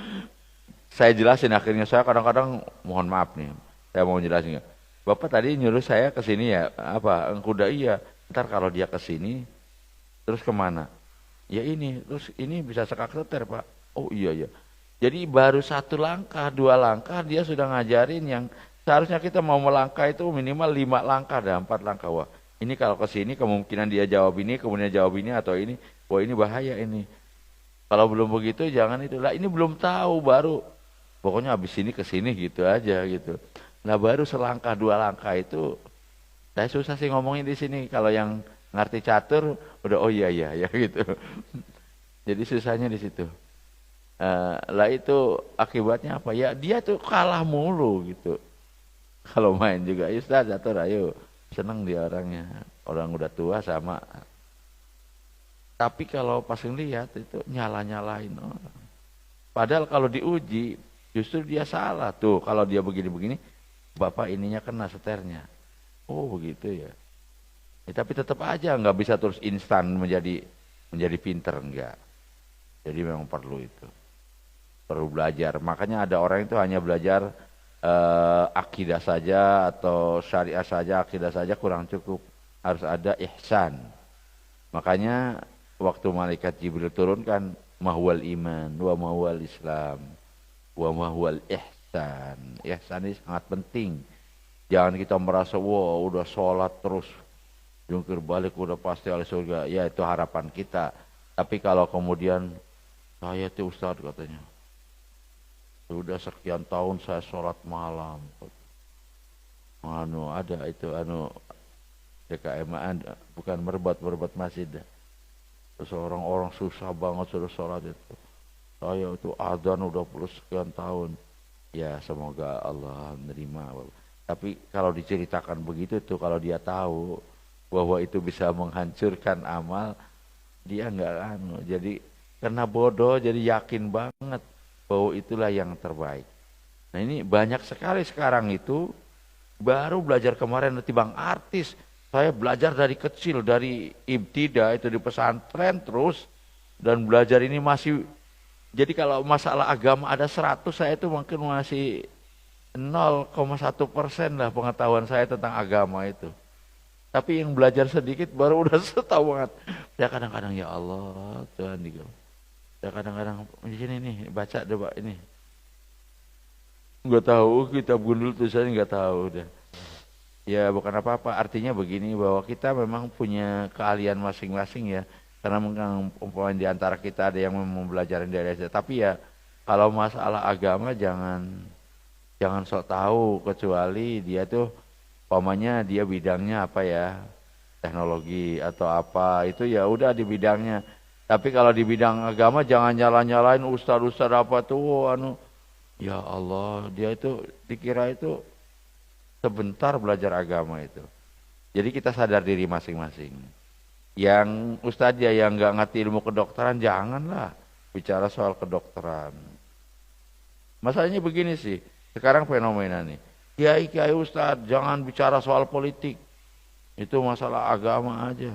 Saya jelasin akhirnya, saya kadang-kadang mohon maaf nih, saya mau jelasin. Bapak tadi nyuruh saya ke sini ya, apa? Kuda iya. Ntar kalau dia ke sini, terus kemana? Ya ini, terus ini bisa sekak seter Pak. Oh iya ya. Jadi baru 1 langkah, 2 langkah dia sudah ngajarin yang seharusnya kita mau melangkah itu minimal 5 langkah dan 4 langkah. Wah ini kalau ke sini kemungkinan dia jawab ini, kemudian jawab ini atau ini. Wah ini bahaya ini. Kalau belum begitu jangan itu. Lah ini belum tahu baru. Pokoknya habis ini ke sini gitu aja gitu. Nah baru selangkah 2 langkah itu saya susah sih ngomongin di sini. Kalau yang ngerti catur udah oh iya ya gitu. Jadi susahnya di situ. Lah itu akibatnya apa ya? Dia tuh kalah mulu gitu. Kalau main juga, ya Ustaz, atur ayo. Seneng dia orangnya. Orang udah tua sama. Tapi kalau pas ngeliat itu nyala-nyalain orang. Padahal kalau diuji justru dia salah. Tuh kalau dia begini-begini, bapak ininya kena seternya. Oh begitu ya. Ya, tapi tetap aja nggak bisa terus instan menjadi pinter, enggak. Jadi memang perlu itu. Perlu belajar. Makanya ada orang itu hanya belajar akidah saja atau syariah saja, akidah saja kurang cukup. Harus ada ihsan. Makanya waktu malaikat Jibril turunkan mahwal iman wa mahwal Islam wa mahwal ihsan. Ihsan ini sangat penting. Jangan kita merasa wah udah sholat terus jungkir balik udah pasti oleh surga. Ya itu harapan kita. Tapi kalau kemudian saya tuh Ustaz katanya sudah sekian tahun saya sholat malam. Ada itu DKM ada, bukan merbat masjid. Terus orang-orang susah banget sudah sholat itu. Saya itu adzan udah puluh sekian tahun. Ya semoga Allah menerima. Tapi kalau diceritakan begitu tuh kalau dia tahu bahwa itu bisa menghancurkan amal, dia enggak jadi karena bodoh jadi yakin banget bahwa itulah yang terbaik. Nah ini banyak sekali sekarang itu baru belajar kemarin nanti bang artis. Saya belajar dari kecil, dari ibtida itu di pesantren terus. Dan belajar ini masih, jadi kalau masalah agama ada 100, saya itu mungkin masih 0,1% lah pengetahuan saya tentang agama itu. Tapi yang belajar sedikit baru udah setahu banget. Saya kadang-kadang ya Allah Tuhan gitu. Saya kadang-kadang di sini nih baca coba ini. Nggak tahu kitab gundul tulisannya nggak tahu udah. Ya bukan apa-apa, artinya begini bahwa kita memang punya keahlian masing-masing ya. Karena memang umpamanya di antara kita ada yang mempelajari dari SD. Tapi ya kalau masalah agama jangan sok tahu kecuali dia tuh umpamanya dia bidangnya apa ya, teknologi atau apa itu ya udah di bidangnya. Tapi kalau di bidang agama jangan nyala-nyalain ustaz-ustaz apa tuh ya Allah dia itu dikira itu sebentar belajar agama itu. Jadi kita sadar diri masing-masing. Yang ustadz ya yang nggak ngerti ilmu kedokteran janganlah bicara soal kedokteran. Masalahnya begini sih, sekarang fenomena nih. Kiai-kiai ustadz jangan bicara soal politik. Itu masalah agama aja.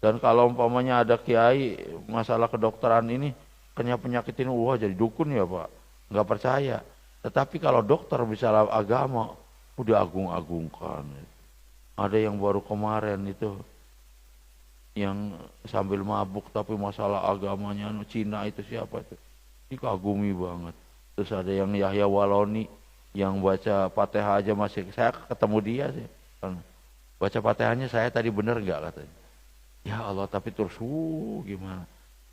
Dan kalau umpamanya ada kiai masalah kedokteran ini kena penyakit ini wah jadi dukun ya Pak. Nggak percaya. Tetapi kalau dokter bicara agama, udah agung-agungkan. Ada yang baru kemarin itu, yang sambil mabuk tapi masalah agamanya, Cina itu siapa itu? Dikagumi banget. Terus ada yang Yahya Waloni, yang baca Fatihah aja masih, saya ketemu dia sih. Baca Fatihahnya saya tadi bener nggak katanya. Ya Allah tapi terus, gimana?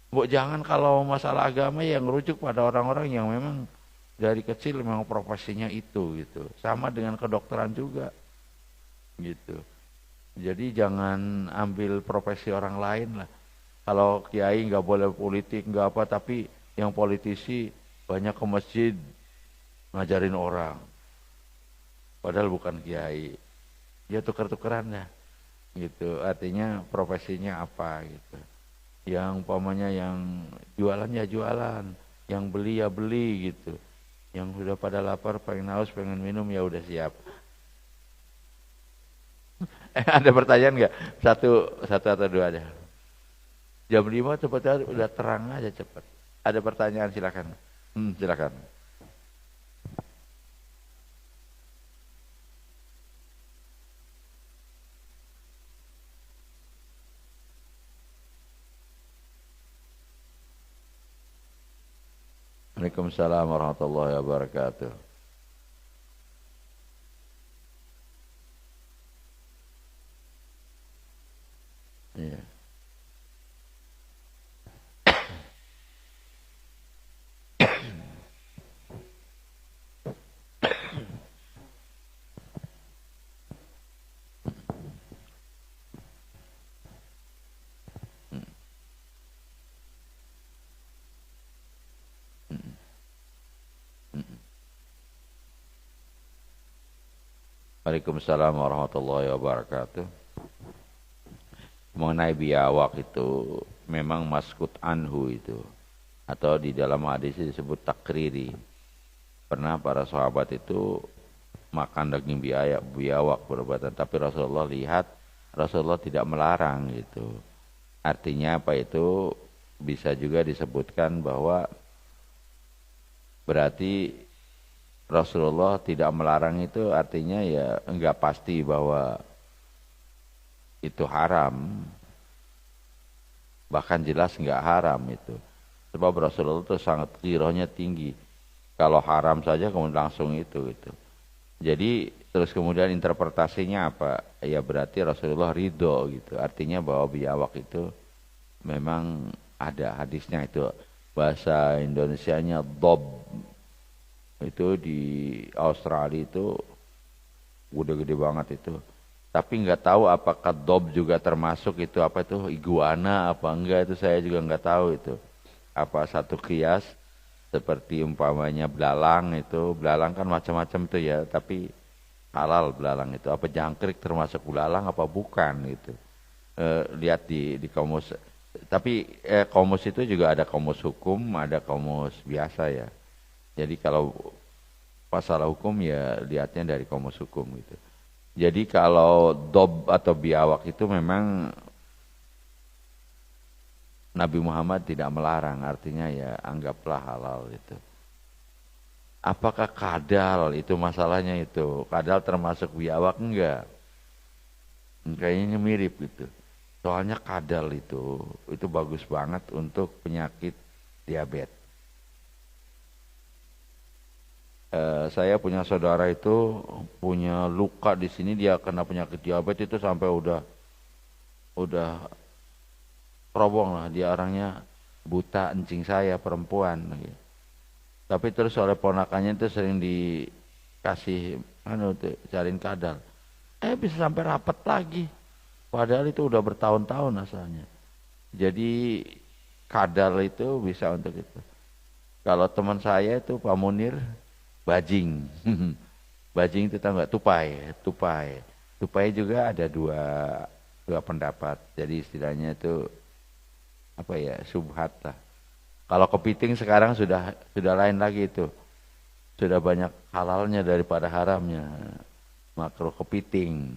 Bu jangan kalau masalah agama yang merujuk pada orang-orang yang memang dari kecil memang profesinya itu gitu. Sama dengan kedokteran juga gitu. Jadi jangan ambil profesi orang lain lah. Kalau kiai nggak boleh politik nggak apa, tapi yang politisi banyak ke masjid ngajarin orang. Padahal bukan kiai. Dia tuker-tukeran ya gitu. Artinya profesinya apa gitu. Yang umpamanya yang jualan ya jualan, yang beli ya beli gitu. Yang sudah pada lapar, pengen haus, pengen minum ya udah siap. Ada pertanyaan nggak? Satu atau dua aja. Jam 5 cepatnya udah terang aja cepat. Ada pertanyaan silakan. Silakan. Waalaikumsalam warahmatullahi wabarakatuh. Iya. Waalaikumsalam warahmatullahi wabarakatuh. Mengenai biawak itu memang maskut anhu itu, atau di dalam hadis disebut takriri. Pernah para sahabat itu makan daging biawak berobat, tapi Rasulullah lihat, Rasulullah tidak melarang gitu. Artinya apa itu? Bisa juga disebutkan bahwa berarti Rasulullah tidak melarang itu artinya ya enggak pasti bahwa itu haram, bahkan jelas enggak haram itu. Sebab Rasulullah itu sangat qirohnya tinggi. Kalau haram saja kemudian langsung itu gitu. Jadi terus kemudian interpretasinya apa? Ya berarti Rasulullah ridho gitu. Artinya bahwa biawak itu memang ada hadisnya itu. Bahasa Indonesianya dob. Itu di Australia itu gede-gede banget itu. Tapi nggak tahu apakah dob juga termasuk itu apa itu iguana apa enggak, itu saya juga nggak tahu itu. Apa satu kias seperti umpamanya belalang itu, belalang kan macam-macam tuh ya, tapi halal belalang itu. Apa jangkrik termasuk belalang apa bukan gitu. Lihat di kamus. Tapi kamus itu juga ada kamus hukum, ada kamus biasa ya. Jadi kalau masalah hukum ya lihatnya dari kamus hukum gitu. Jadi kalau dob atau biawak itu memang Nabi Muhammad tidak melarang, artinya ya anggaplah halal itu. Apakah kadal itu masalahnya itu? Kadal termasuk biawak enggak? Kayaknya mirip gitu. Soalnya kadal itu bagus banget untuk penyakit diabetes. Saya punya saudara itu punya luka di sini, dia kena penyakit diabetes itu sampai udah terobong lah, dia orangnya buta, encing saya perempuan gitu. Tapi terus oleh ponakannya itu sering dikasih cariin kadal, bisa sampai rapat lagi, padahal itu udah bertahun-tahun asalnya. Jadi kadal itu bisa untuk itu. Kalau teman saya itu Pak Munir, bajing. Bajing itu tahu nggak? Tupai juga ada dua pendapat. Jadi istilahnya itu apa ya, subhat lah. Kalau kepiting sekarang sudah lain lagi itu. Sudah banyak halalnya daripada haramnya. Makro kepiting.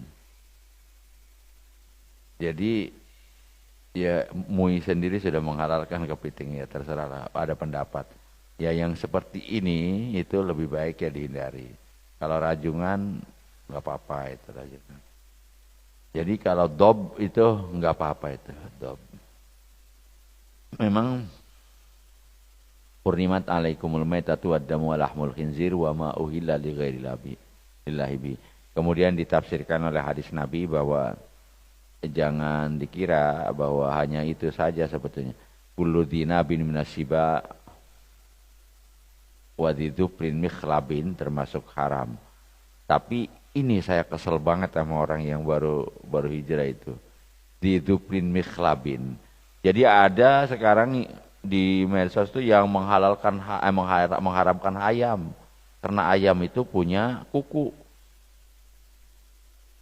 Jadi ya MUI sendiri sudah menghalalkan kepiting, ya terserah lah, ada pendapat. Ya yang seperti ini itu lebih baik ya dihindari. Kalau rajungan nggak apa-apa itu rajungan. Jadi kalau dob itu nggak apa-apa itu dob. Memang Hurrimat alaikumul maitatu waddamu wa lahmul khinzir wa ma uhilla li ghairillahi bi. Kemudian ditafsirkan oleh hadis Nabi bahwa jangan dikira bahwa hanya itu saja sebetulnya. Kullu dzinabin minasiba wadiduprin mikhlabin termasuk haram. Tapi ini saya kesel banget sama orang yang baru hijrah itu. Diduprin mikhlabin. Jadi ada sekarang di medsos itu yang mengharamkan ayam. Karena ayam itu punya kuku.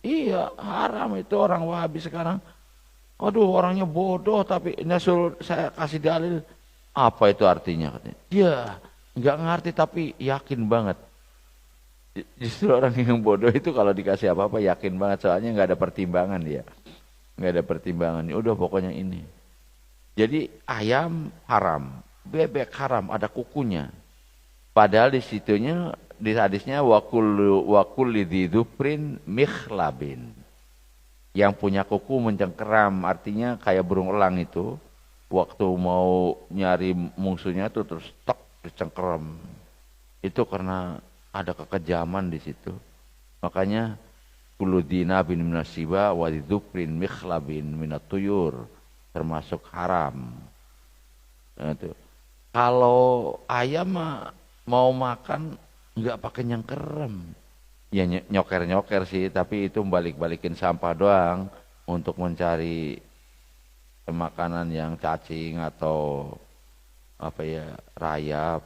Iya, haram itu orang Wahabi sekarang. Aduh, orangnya bodoh tapi saya kasih dalil. Apa itu artinya katanya? Iya, nggak ngerti tapi yakin banget. Justru orang yang bodoh itu kalau dikasih apa-apa yakin banget, soalnya nggak ada pertimbangan dia. Nggak ada pertimbangan. Udah pokoknya ini. Jadi ayam haram, bebek haram, ada kukunya. Padahal di situnya, di hadisnya wakul lididuprin mikhlabin. Yang punya kuku mencengkeram, artinya kayak burung elang itu. Waktu mau nyari musuhnya tuh terus tek dicengkeram. Itu karena ada kekejaman di situ. Makanya kuludina bin minasiba wadiduprin mikhlabin minatuyur. Termasuk haram. Nah, itu. Kalau ayam mau makan nggak pakai nyengkerem, ya nyoker sih, tapi itu balikin sampah doang untuk mencari makanan yang cacing atau apa ya, rayap.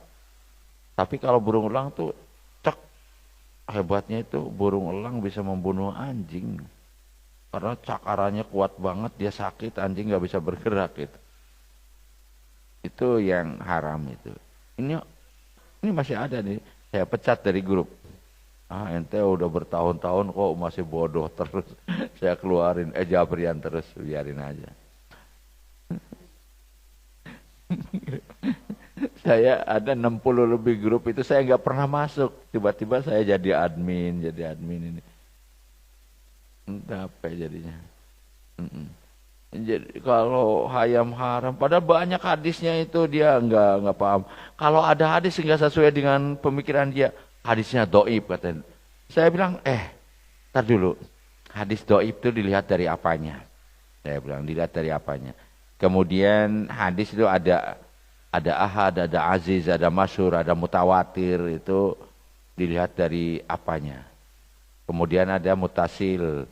Tapi kalau burung elang tuh cek hebatnya itu burung elang bisa membunuh anjing. Karena cakarannya kuat banget, dia sakit, anjing nggak bisa bergerak gitu. Itu yang haram itu. Ini masih ada nih, saya pecat dari grup. Ente udah bertahun-tahun kok masih bodoh terus. Saya keluarin, Jabrian terus, biarin aja. Saya ada 60 lebih grup itu saya nggak pernah masuk. Tiba-tiba saya jadi admin ini. Entah apa jadinya. Jadi kalau hayam haram, padahal banyak hadisnya itu dia nggak paham. Kalau ada hadis nggak sesuai dengan pemikiran dia, hadisnya doib katanya. Saya bilang, tar dulu. Hadis doib itu dilihat dari apanya? Saya bilang dilihat dari apanya. Kemudian hadis itu ada ahad, ada aziz, ada masyhur, ada mutawatir, itu dilihat dari apanya. Kemudian ada mutasil,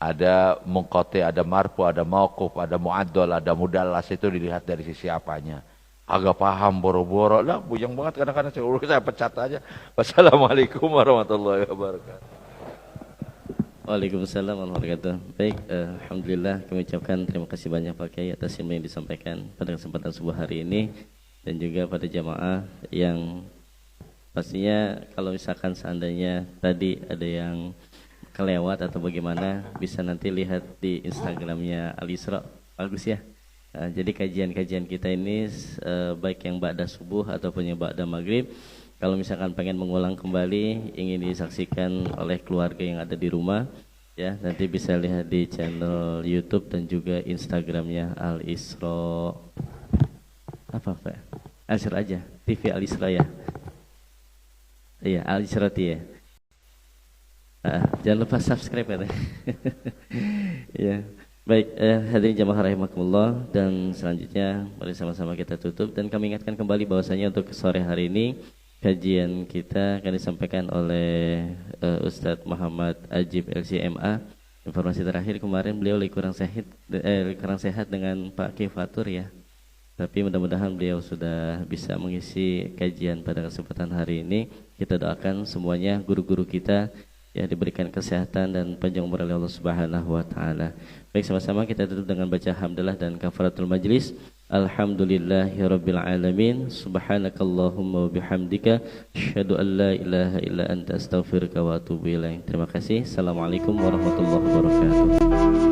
ada munqati, ada marfu, ada mauquf, ada muaddal, ada mudallas, itu dilihat dari sisi apanya. Agak paham boro-boro lah, bujang banget kadang-kadang saya pecat aja. Wassalamualaikum warahmatullahi wabarakatuh. Waalaikumsalam warahmatullahi wabarakatuh. Baik, alhamdulillah kami ucapkan terima kasih banyak Pak Kiai atas ilmu yang disampaikan pada kesempatan subuh hari ini, dan juga pada jamaah yang pastinya kalau misalkan seandainya tadi ada yang kelewat atau bagaimana, bisa nanti lihat di Instagramnya Al-Isra, bagus ya. Jadi kajian-kajian kita ini baik yang ba'da subuh ataupun yang ba'da maghrib, kalau misalkan pengen mengulang kembali, ingin disaksikan oleh keluarga yang ada di rumah, ya nanti bisa lihat di channel YouTube dan juga Instagramnya Al-Isra. Apa Pak? Al-Isra aja, TV Al-Isra ya. Iya, Al-Isra ya. Jangan lupa subscribe ya. Ya. Baik, hadirin jamaah rahimakumullah, dan selanjutnya mari sama-sama kita tutup, dan kami ingatkan kembali bahwasanya untuk sore hari ini kajian kita akan disampaikan oleh Ustadz Muhammad Ajib LCMA. Informasi terakhir kemarin beliau kurang sehat dengan Pak Kifatur ya. Tapi mudah-mudahan beliau sudah bisa mengisi kajian pada kesempatan hari ini. Kita doakan semuanya guru-guru kita ya diberikan kesehatan dan panjang umur oleh Allah Subhanahu wa taala. Baik, sama-sama kita tutup dengan baca hamdalah dan kafaratul majlis. Alhamdulillahirabbil alamin. Subhanakallahumma wa bihamdika asyhadu an la ilaha illa anta astaghfiruka wa atubu ilaik. Terima kasih. Assalamualaikum warahmatullahi wabarakatuh.